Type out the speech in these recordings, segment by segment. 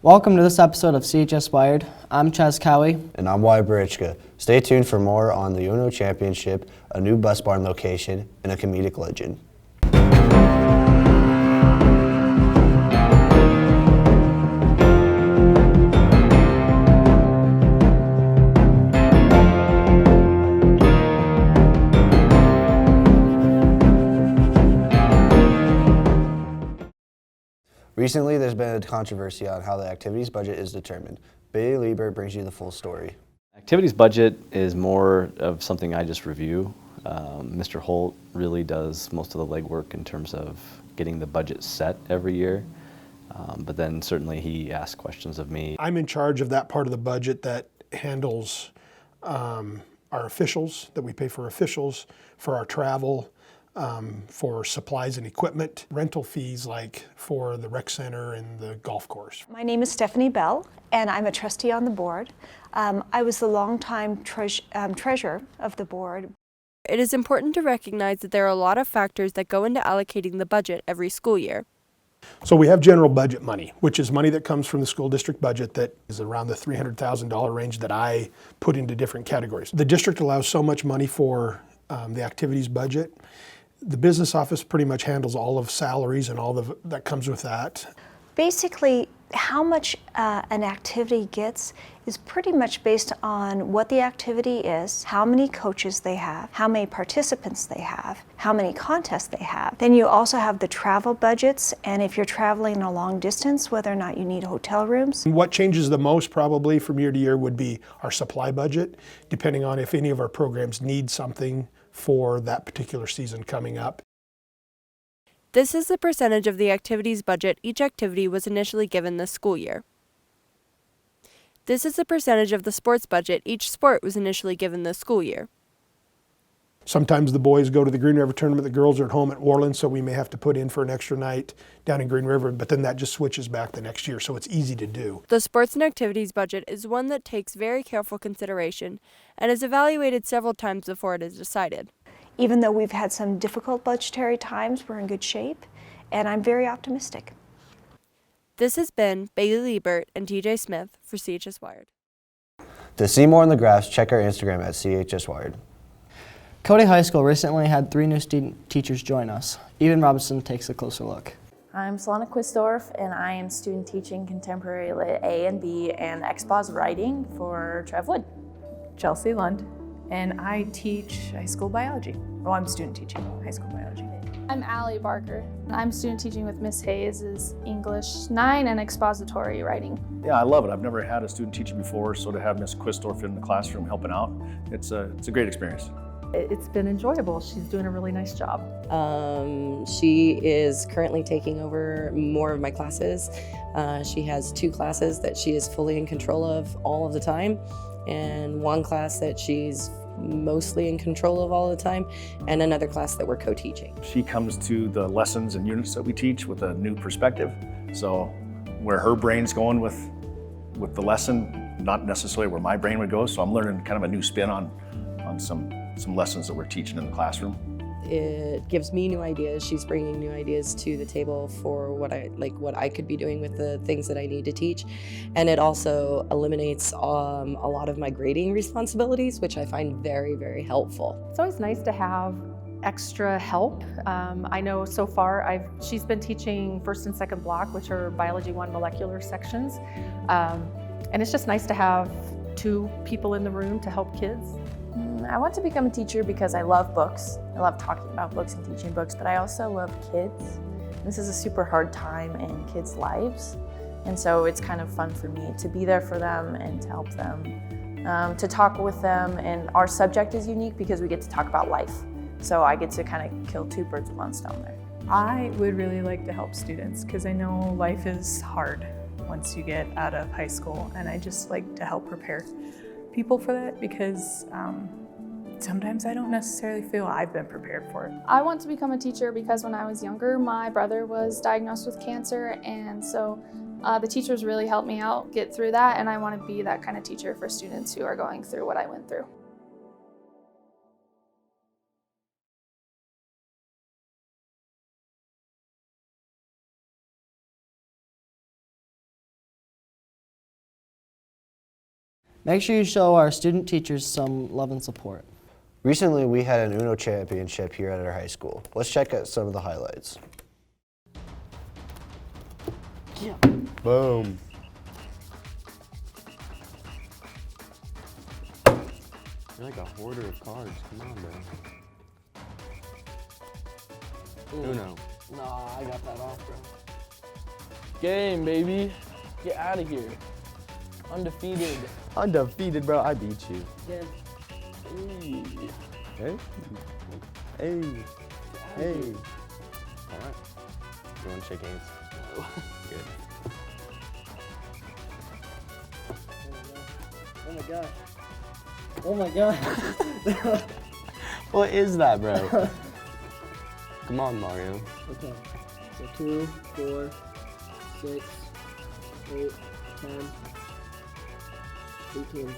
Welcome to this episode of CHS Wired. I'm Chaz Cowie. And I'm Wyatt Barichka. Stay tuned for more on the UNO Championship, a new bus barn location, and a comedic legend. Recently, there's been a controversy on how the activities budget is determined. Bailey Lieber brings you the full story. Activities budget is more of something I just review. Mr. Holt really does most of the legwork in terms of getting the budget set every year, but then certainly he asks questions of me. I'm in charge of that part of the budget that handles our officials, that we pay for officials, for our travel, for supplies and equipment, rental fees like for the rec center and the golf course. My name is Stephanie Bell, and I'm a trustee on the board. I was the longtime treasurer of the board. It is important to recognize that there are a lot of factors that go into allocating the budget every school year. So we have general budget money, which is money that comes from the school district budget that is around the $300,000 range that I put into different categories. The district allows so much money for the activities budget. The business office pretty much handles all of salaries and all that comes with that. Basically, how much an activity gets is pretty much based on what the activity is, how many coaches they have, how many participants they have, how many contests they have. Then you also have the travel budgets, and if you're traveling a long distance, whether or not you need hotel rooms. What changes the most probably from year to year would be our supply budget, depending on if any of our programs need something for that particular season coming up. This is the percentage of the activities budget each activity was initially given this school year. This is the percentage of the sports budget each sport was initially given this school year. Sometimes the boys go to the Green River tournament, the girls are at home at Orland, so we may have to put in for an extra night down in Green River, but then that just switches back the next year, so it's easy to do. The sports and activities budget is one that takes very careful consideration and is evaluated several times before it is decided. Even though we've had some difficult budgetary times, we're in good shape, and I'm very optimistic. This has been Bailey Liebert and TJ Smith for CHS Wired. To see more on the graphs, check our Instagram at CHS Wired. Cody High School recently had 3 new student teachers join us. Even Robinson takes a closer look. I'm Solana Quisdorf, and I am student teaching contemporary lit A and B and expos writing for Trev Wood. Chelsea Lund, and I teach high school biology. Well, I'm student teaching high school biology. I'm Allie Barker. I'm student teaching with Miss Hayes is English 9 and expository writing. Yeah, I love it. I've never had a student teacher before, so to have Miss Quisdorf in the classroom helping out, it's a great experience. It's been enjoyable. She's doing a really nice job. She is currently taking over more of my classes. She has 2 classes that she is fully in control of all of the time, and 1 class that she's mostly in control of all the time, and another class that we're co-teaching. She comes to the lessons and units that we teach with a new perspective. So where her brain's going with the lesson, not necessarily where my brain would go. So I'm learning kind of a new spin on some lessons that we're teaching in the classroom. It gives me new ideas. She's bringing new ideas to the table for what I could be doing with the things that I need to teach. And it also eliminates a lot of my grading responsibilities, which I find very, very helpful. It's always nice to have extra help. I know so far she's been teaching first and second block, which are Biology 1 molecular sections. And it's just nice to have 2 people in the room to help kids. I want to become a teacher because I love books. I love talking about books and teaching books, but I also love kids. This is a super hard time in kids' lives, and so it's kind of fun for me to be there for them and to help them, to talk with them. And our subject is unique because we get to talk about life, so I get to kind of kill 2 birds with 1 stone there. I would really like to help students because I know life is hard once you get out of high school, and I just like to help prepare people for that because sometimes I don't necessarily feel I've been prepared for it. I want to become a teacher because when I was younger, my brother was diagnosed with cancer, and so the teachers really helped me out get through that, and I want to be that kind of teacher for students who are going through what I went through. Make sure you show our student teachers some love and support. Recently, we had an Uno championship here at our high school. Let's check out some of the highlights. Yeah. Boom. You're like a hoarder of cards. Come on, bro. Uno. Nah, I got that off, bro. Game, baby. Get out of here. Undefeated. Undefeated, bro. I beat you. Yeah. Hey. Hey. Hey. All right. You want to shake hands? Good. Oh my god. Oh my god. What is that, bro? Come on, Mario. Okay. So 2, 4, 6, 8, 10, 18.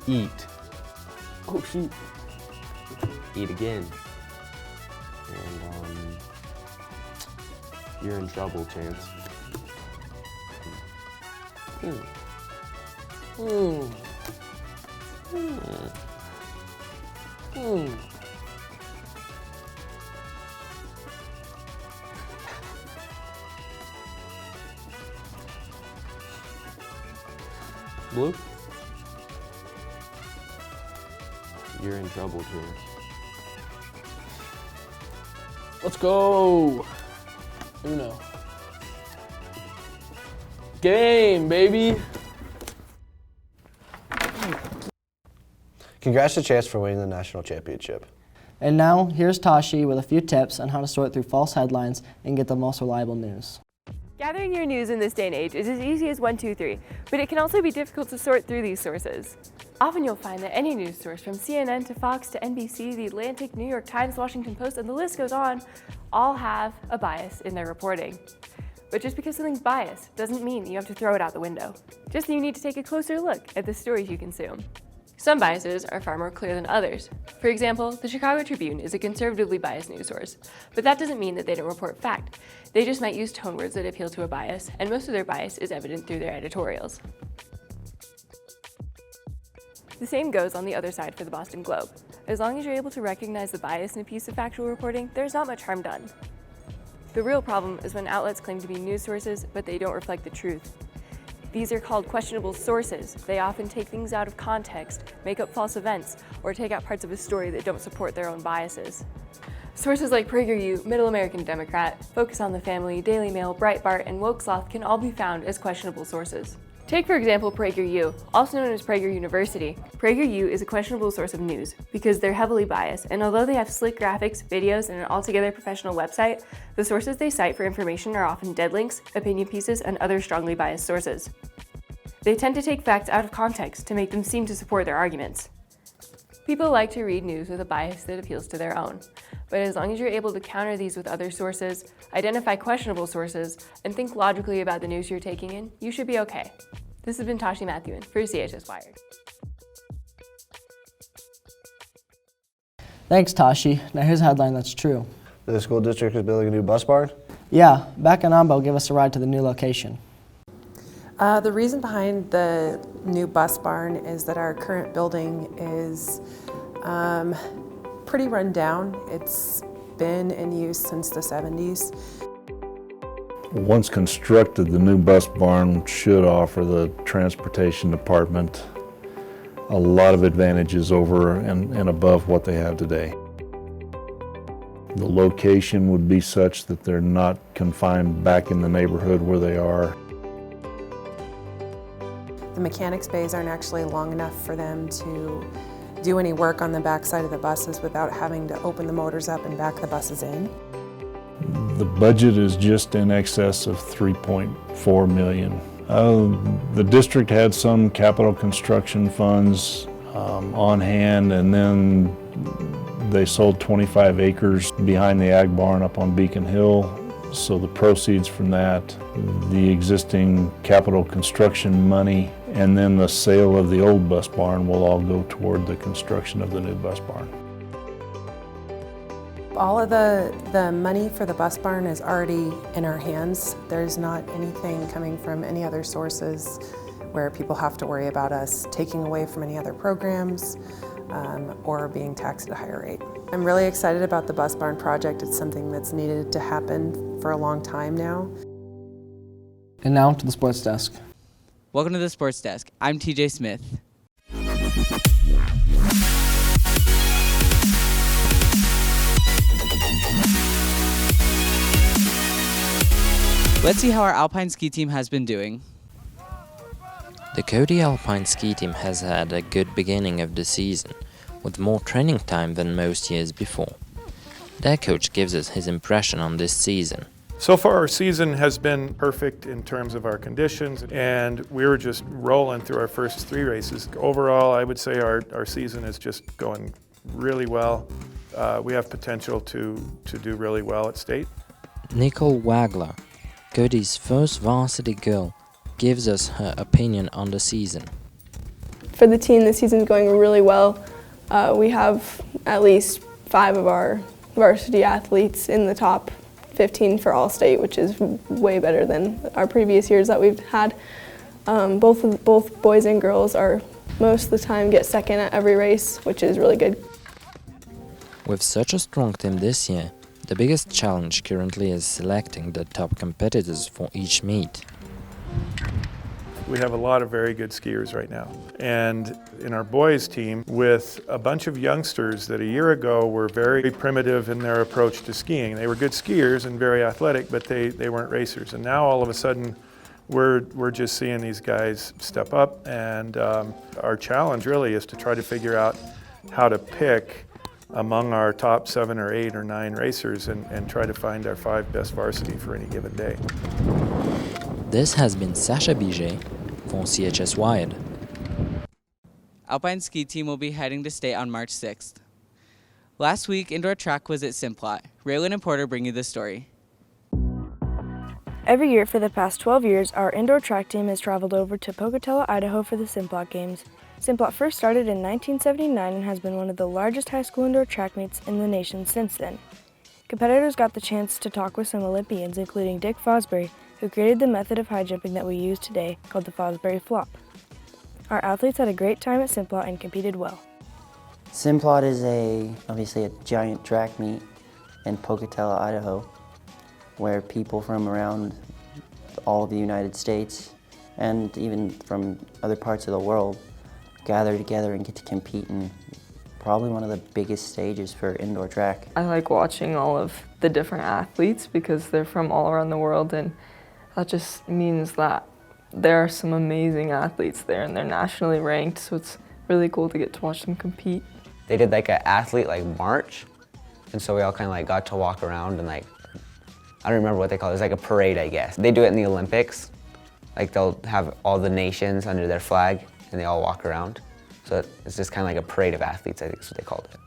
Eat. Oh, shoot. Eat again. And, you're in trouble, Chance. Blue? You're in trouble, Chance. Let's go. Uno. Game, baby. Congrats to Chance for winning the national championship. And now, here's Tashi with a few tips on how to sort through false headlines and get the most reliable news. Gathering your news in this day and age is as easy as 1, 2, 3, but it can also be difficult to sort through these sources. Often you'll find that any news source, from CNN to Fox to NBC, The Atlantic, New York Times, Washington Post, and the list goes on, all have a bias in their reporting. But just because something's biased doesn't mean you have to throw it out the window. Just that you need to take a closer look at the stories you consume. Some biases are far more clear than others. For example, the Chicago Tribune is a conservatively biased news source, but that doesn't mean that they don't report fact. They just might use tone words that appeal to a bias, and most of their bias is evident through their editorials. The same goes on the other side for the Boston Globe. As long as you're able to recognize the bias in a piece of factual reporting, there's not much harm done. The real problem is when outlets claim to be news sources, but they don't reflect the truth. These are called questionable sources. They often take things out of context, make up false events, or take out parts of a story that don't support their own biases. Sources like PragerU, Middle American Democrat, Focus on the Family, Daily Mail, Breitbart, and Woke Sloth can all be found as questionable sources. Take, for example, PragerU, also known as Prager University. PragerU is a questionable source of news because they're heavily biased, and although they have slick graphics, videos, and an altogether professional website, the sources they cite for information are often dead links, opinion pieces, and other strongly biased sources. They tend to take facts out of context to make them seem to support their arguments. People like to read news with a bias that appeals to their own, but as long as you're able to counter these with other sources, identify questionable sources, and think logically about the news you're taking in, you should be okay. This has been Tashi Matthewen for CHS Wired. Thanks, Tashi. Now here's a headline that's true. The school district is building a new bus barn. Yeah, back in Ambo, give us a ride to the new location. The reason behind the new bus barn is that our current building is pretty run down. It's been in use since the 70s. Once constructed, the new bus barn should offer the transportation department a lot of advantages over and above what they have today. The location would be such that they're not confined back in the neighborhood where they are. The mechanics bays aren't actually long enough for them to do any work on the back side of the buses without having to open the motors up and back the buses in. The budget is just in excess of $3.4 million. The district had some capital construction funds on hand, and then they sold 25 acres behind the ag barn up on Beacon Hill. So the proceeds from that, the existing capital construction money, and then the sale of the old bus barn will all go toward the construction of the new bus barn. All of the money for the bus barn is already in our hands. There's not anything coming from any other sources where people have to worry about us taking away from any other programs or being taxed at a higher rate. I'm really excited about the bus barn project. It's something that's needed to happen for a long time now. And now to the sports desk. Welcome to the sports desk. I'm TJ Smith. Let's see how our Alpine ski team has been doing. The Cody Alpine ski team has had a good beginning of the season, with more training time than most years before. Their coach gives us his impression on this season. So far our season has been perfect in terms of our conditions, and we were just rolling through our first 3 races. Overall, I would say our season is just going really well. We have potential to do really well at state. Nicole Wagler, Cody's first varsity girl, gives us her opinion on the season. For the team, the season's going really well. We have at least 5 of our varsity athletes in the top 15 for All-State, which is way better than our previous years that we've had. Both boys and girls are most of the time get second at every race, which is really good. With such a strong team this year, the biggest challenge currently is selecting the top competitors for each meet. We have a lot of very good skiers right now. And in our boys team, with a bunch of youngsters that a year ago were very primitive in their approach to skiing. They were good skiers and very athletic, but they weren't racers. And now all of a sudden, we're just seeing these guys step up. And our challenge really is to try to figure out how to pick among our top 7 or 8 or 9 racers and try to find our 5 best varsity for any given day. This has been Sasha Biget for CHS Wired. Alpine ski team will be heading to state on March 6th. Last week, indoor track was at Simplot. Raylan and Porter bring you the story. Every year for the past 12 years, our indoor track team has traveled over to Pocatello, Idaho for the Simplot Games. Simplot first started in 1979 and has been one of the largest high school indoor track meets in the nation since then. Competitors got the chance to talk with some Olympians, including Dick Fosbury, who created the method of high jumping that we use today, called the Fosbury Flop. Our athletes had a great time at Simplot and competed well. Simplot is obviously a giant track meet in Pocatello, Idaho, where people from around all of the United States and even from other parts of the world gather together and get to compete in probably one of the biggest stages for indoor track. I like watching all of the different athletes because they're from all around the world, and that just means that there are some amazing athletes there and they're nationally ranked, so it's really cool to get to watch them compete. They did like an athlete march, and so we all kind of got to walk around and I don't remember what they call it. It's like a parade, I guess. They do it in the Olympics. They'll have all the nations under their flag and they all walk around. So it's just kind of like a parade of athletes, I think is what they called it.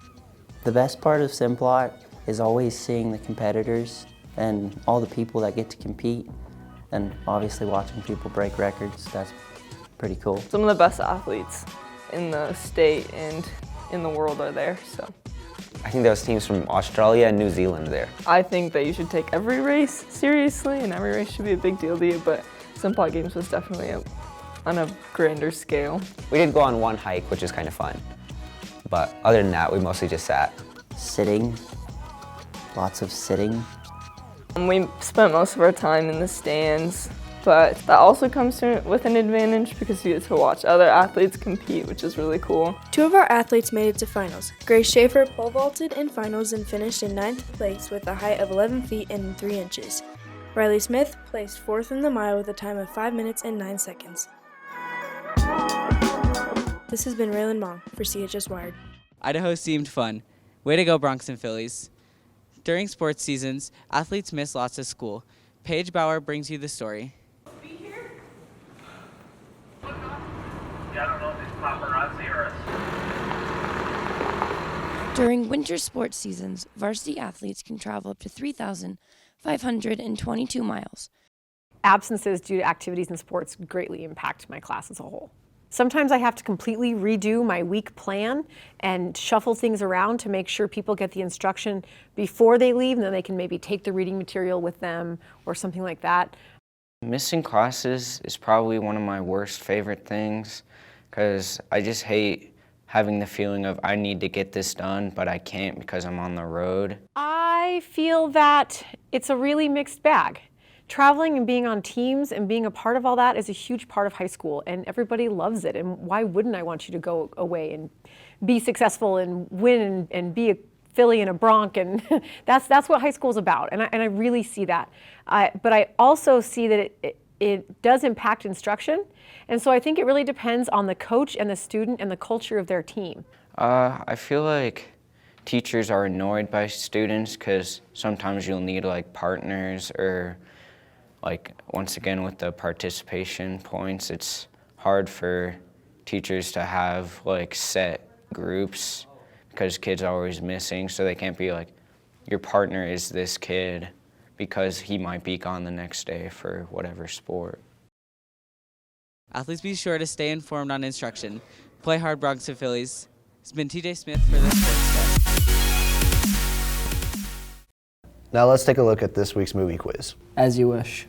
The best part of Simplot is always seeing the competitors and all the people that get to compete, and obviously watching people break records. That's pretty cool. Some of the best athletes in the state and in the world are there, so. I think there was teams from Australia and New Zealand there. I think that you should take every race seriously and every race should be a big deal to you, but Simplot Games was definitely on a grander scale. We did go on one hike, which is kind of fun. But other than that, we mostly just sat. Sitting, lots of sitting. We spent most of our time in the stands, but that also comes with an advantage because you get to watch other athletes compete, which is really cool. 2 of our athletes made it to finals. Grace Schaefer pole vaulted in finals and finished in 9th place with a height of 11 feet and 3 inches. Riley Smith placed 4th in the mile with a time of 5 minutes and 9 seconds. This has been Raylan Mong for CHS Wired. Idaho seemed fun. Way to go, Bronx and Phillies. During sports seasons, athletes miss lots of school. Paige Bauer brings you the story. During winter sports seasons, varsity athletes can travel up to 3,522 miles. Absences due to activities in sports greatly impact my class as a whole. Sometimes I have to completely redo my week plan and shuffle things around to make sure people get the instruction before they leave, and then they can maybe take the reading material with them or something like that. Missing classes is probably one of my worst favorite things, because I just hate having the feeling of I need to get this done, but I can't because I'm on the road. I feel that it's a really mixed bag. Traveling and being on teams and being a part of all that is a huge part of high school, and everybody loves it. And why wouldn't I want you to go away and be successful and win and be a Philly and a Bronc? And that's what high school is about. And I really see that. But I also see that it does impact instruction. And so I think it really depends on the coach and the student and the culture of their team. I feel like teachers are annoyed by students because sometimes you'll need like partners, or like once again with the participation points, it's hard for teachers to have like set groups because kids are always missing, so they can't be like, your partner is this kid because he might be gone the next day for whatever sport. Athletes, be sure to stay informed on instruction. Play hard, Bronx and Phillies. It's been TJ Smith for the Sports Desk. Now let's take a look at this week's movie quiz. As you wish.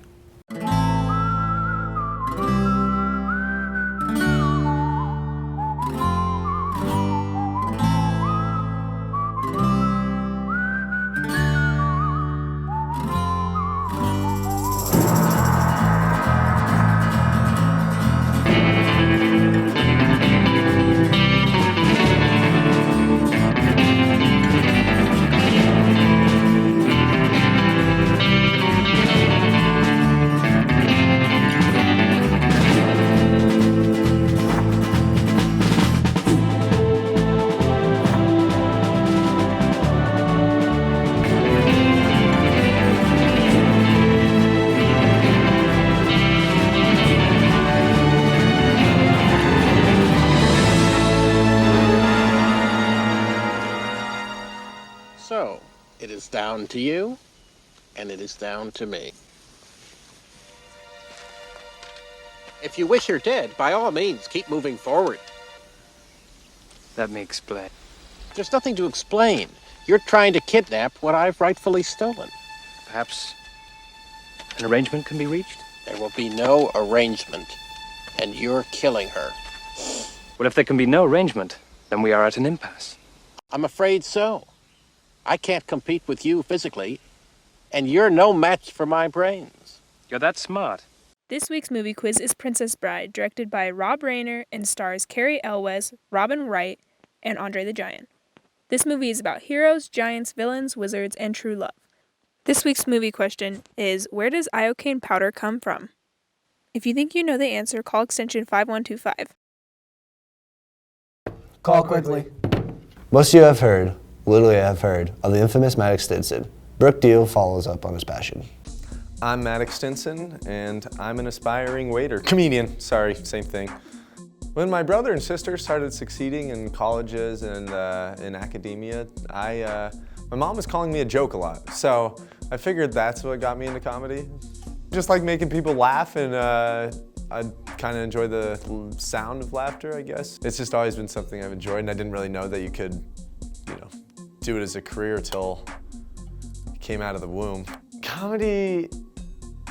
So, it is down to you, and it is down to me. If you wish her dead, by all means, keep moving forward. Let me explain. There's nothing to explain. You're trying to kidnap what I've rightfully stolen. Perhaps an arrangement can be reached? There will be no arrangement, and you're killing her. Well, if there can be no arrangement, then we are at an impasse. I'm afraid so. I can't compete with you physically, and you're no match for my brains. You're that smart. This week's movie quiz is Princess Bride, directed by Rob Reiner and stars Carrie Elwes, Robin Wright, and Andre the Giant. This movie is about heroes, giants, villains, wizards, and true love. This week's movie question is, where does iocane powder come from? If you think you know the answer, call extension 5125. Call quickly. Most of you have heard, literally have heard, of the infamous Maddox Stinson. Brooke Deal follows up on his passion. I'm Maddox Stinson, and I'm an aspiring comedian, sorry, same thing. When my brother and sister started succeeding in colleges and in academia, my mom was calling me a joke a lot. So I figured that's what got me into comedy. Just like making people laugh, and I kind of enjoy the sound of laughter, I guess. It's just always been something I've enjoyed, and I didn't really know that you could, do it as a career till it came out of the womb. Comedy,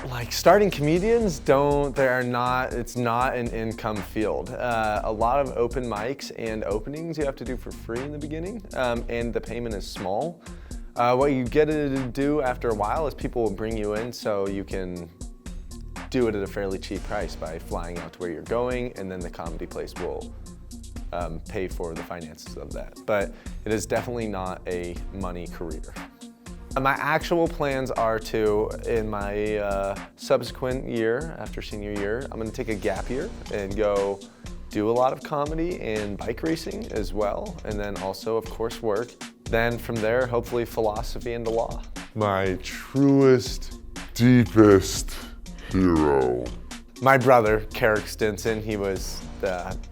like starting comedians, it's not an income field. A lot of open mics and openings you have to do for free in the beginning, and the payment is small. What you get to do after a while is people will bring you in so you can do it at a fairly cheap price by flying out to where you're going, and then the comedy place will pay for the finances of that. But it is definitely not a money career. My actual plans are to, in my subsequent year, after senior year, I'm gonna take a gap year and go do a lot of comedy and bike racing as well, and then also, of course, work. Then from there, hopefully philosophy and the law. My truest, deepest hero. My brother, Carrick Stinson, he was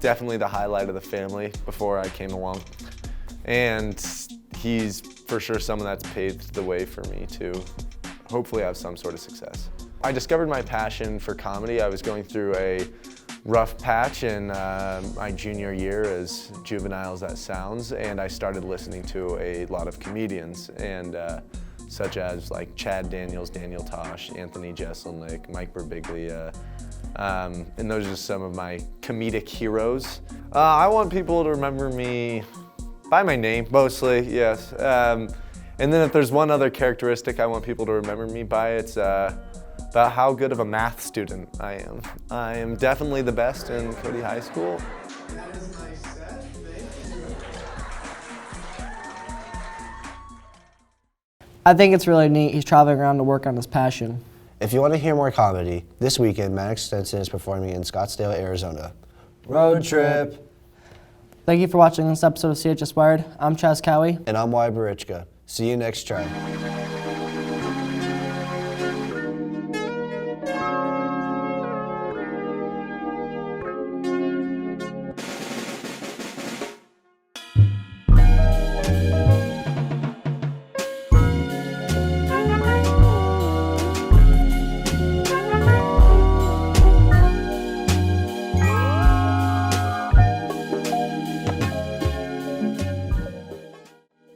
definitely the highlight of the family before I came along. And he's for sure someone that's paved the way for me to hopefully have some sort of success. I discovered my passion for comedy. I was going through a rough patch in my junior year, as juvenile as that sounds, and I started listening to a lot of comedians, and such as like Chad Daniels, Daniel Tosh, Anthony Jeselnik, Mike Birbiglia, and those are some of my comedic heroes. I want people to remember me by my name, mostly, yes. And then if there's one other characteristic I want people to remember me by, it's about how good of a math student I am. I am definitely the best in Cody High School. I think it's really neat he's traveling around to work on his passion. If you want to hear more comedy, this weekend Maddox Stinson is performing in Scottsdale, Arizona. Road trip! Thank you for watching this episode of CHS Wired. I'm Chaz Cowie. And I'm Wyatt Barichka. See you next try.